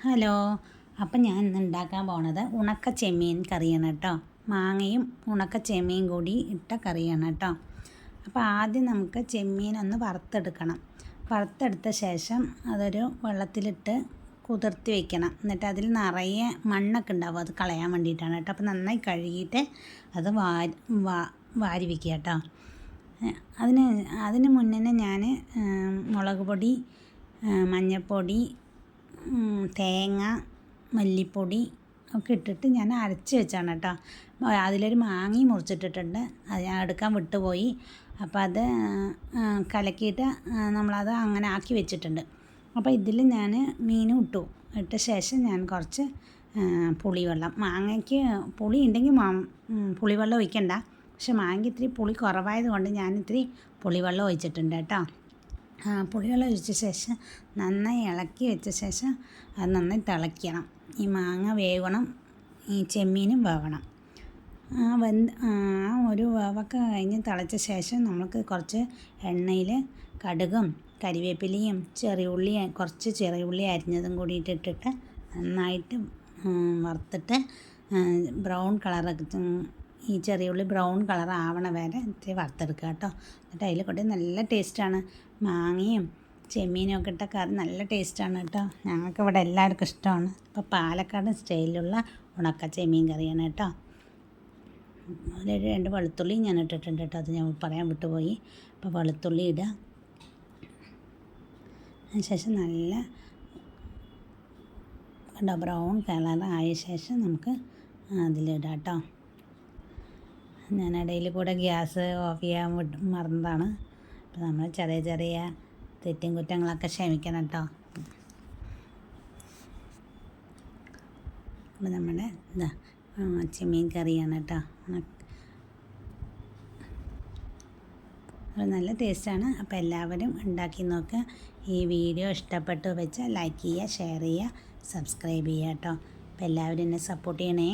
Hello. അപ്പം ഞാൻ ഇന്ന് ഉണ്ടാക്കാൻ പോണത് ഉണക്ക ചെമ്മീൻ കറിയാണ് കേട്ടോ. മാങ്ങയും ഉണക്ക ചെമ്മീൻ കൂടി ഇട്ട കറിയാണ് കേട്ടോ. അപ്പോൾ ആദ്യം നമുക്ക് ചെമ്മീൻ ഒന്ന് വറുത്തെടുക്കണം. വറുത്തെടുത്ത ശേഷം അതൊരു വെള്ളത്തിലിട്ട് കുതിർത്തി വെക്കണം. എന്നിട്ട് അതിൽ നിറയെ മണ്ണൊക്കെ ഉണ്ടാവും, അത് കളയാൻ വേണ്ടിയിട്ടാണ് കേട്ടോ. അപ്പോൾ നന്നായി കഴുകിയിട്ട് അത് വാരി വയ്ക്കുക കേട്ടോ. അതിന് മുന്നേ ഞാൻ മുളക് പൊടി, മഞ്ഞൾപ്പൊടി, തേങ്ങ, മല്ലിപ്പൊടി ഒക്കെ ഇട്ടിട്ട് ഞാൻ അരച്ച് വെച്ചാണ് കേട്ടോ. അതിലൊരു മാങ്ങയും മുറിച്ചിട്ടിട്ടുണ്ട്, അത് ഞാൻ എടുക്കാൻ വിട്ടുപോയി. അപ്പോൾ അത് കലക്കിയിട്ട് നമ്മളത് അങ്ങനെ ആക്കി വെച്ചിട്ടുണ്ട്. അപ്പോൾ ഇതിൽ ഞാൻ മീനും ഇട്ട ശേഷം ഞാൻ കുറച്ച് പുളിവെള്ളം, മാങ്ങയ്ക്ക് പുളി ഉണ്ടെങ്കിൽ പുളിവെള്ളം ഒഴിക്കണ്ട, പക്ഷെ മാങ്ങയ്ക്ക് ഇത്തിരി പുളി കുറവായത് കൊണ്ട് ഞാൻ ഇത്തിരി പുളിവെള്ളം ഒഴിച്ചിട്ടുണ്ട് കേട്ടോ. പുളിവെള്ളം ഒഴിച്ച ശേഷം നന്നായി ഇളക്കി വെച്ച ശേഷം അത് നന്നായി തിളയ്ക്കണം. ഈ മാങ്ങ വേവണം, ഈ ചെമ്മീനും വേവണം. ഒരു വേവൊക്കെ കഴിഞ്ഞ് തിളച്ച ശേഷം നമുക്ക് കുറച്ച് എണ്ണയിൽ കടുകും കരിവേപ്പിലയും കുറച്ച് ചെറിയ ഉള്ളി അരിഞ്ഞതും കൂടിയിട്ട് ഇട്ടിട്ട് നന്നായിട്ട് വറുത്തിട്ട് ബ്രൗൺ കളറൊക്കെ, ഈ ചെറിയ ഉള്ളി ബ്രൗൺ കളർ ആവണ വരെ ഇത്തിരി വറുത്തെടുക്കുക കേട്ടോ. എന്നിട്ട് അതിൽ കൂടി നല്ല ടേസ്റ്റാണ്. മാങ്ങയും ചെമ്മീനും ഒക്കെ ഇട്ട കറി നല്ല ടേസ്റ്റാണ് കേട്ടോ. ഞങ്ങൾക്ക് ഇവിടെ എല്ലാവർക്കും ഇഷ്ടമാണ്. ഇപ്പോൾ പാലക്കാട് സ്റ്റൈലിലുള്ള ഉണക്ക ചെമ്മീൻ കറിയാണ് കേട്ടോ. അതിലൊരു 2 വെളുത്തുള്ളി ഞാൻ ഇട്ടിട്ടുണ്ട് കേട്ടോ, അത് ഞാൻ പറയാൻ വിട്ടുപോയി. അപ്പോൾ വെളുത്തുള്ളി ഇടുക. അതിനുശേഷം നല്ല ബ്രൗൺ കളർ ആയ ശേഷം നമുക്ക് അതിലിടാം കേട്ടോ. ഞാൻ ഇടയിൽ കൂടെ ഗ്യാസ് ഓഫ് ചെയ്യാൻ മറന്നതാണ്. അപ്പോൾ നമ്മൾ ചെറിയ തെറ്റും കുറ്റങ്ങളൊക്കെ ക്ഷമിക്കണം കേട്ടോ. അപ്പോൾ നമ്മുടെ ചെമ്മീൻ കറിയാണ് കേട്ടോ. അത് നല്ല ടേസ്റ്റാണ്. അപ്പോൾ എല്ലാവരും ഉണ്ടാക്കി നോക്കുക. ഈ വീഡിയോ ഇഷ്ടപ്പെട്ടു വെച്ചാൽ ലൈക്ക് ചെയ്യുക, ഷെയർ ചെയ്യുക, സബ്സ്ക്രൈബ് ചെയ്യുക കേട്ടോ. അപ്പോൾ എല്ലാവരും എന്നെ സപ്പോർട്ട് ചെയ്യണേ.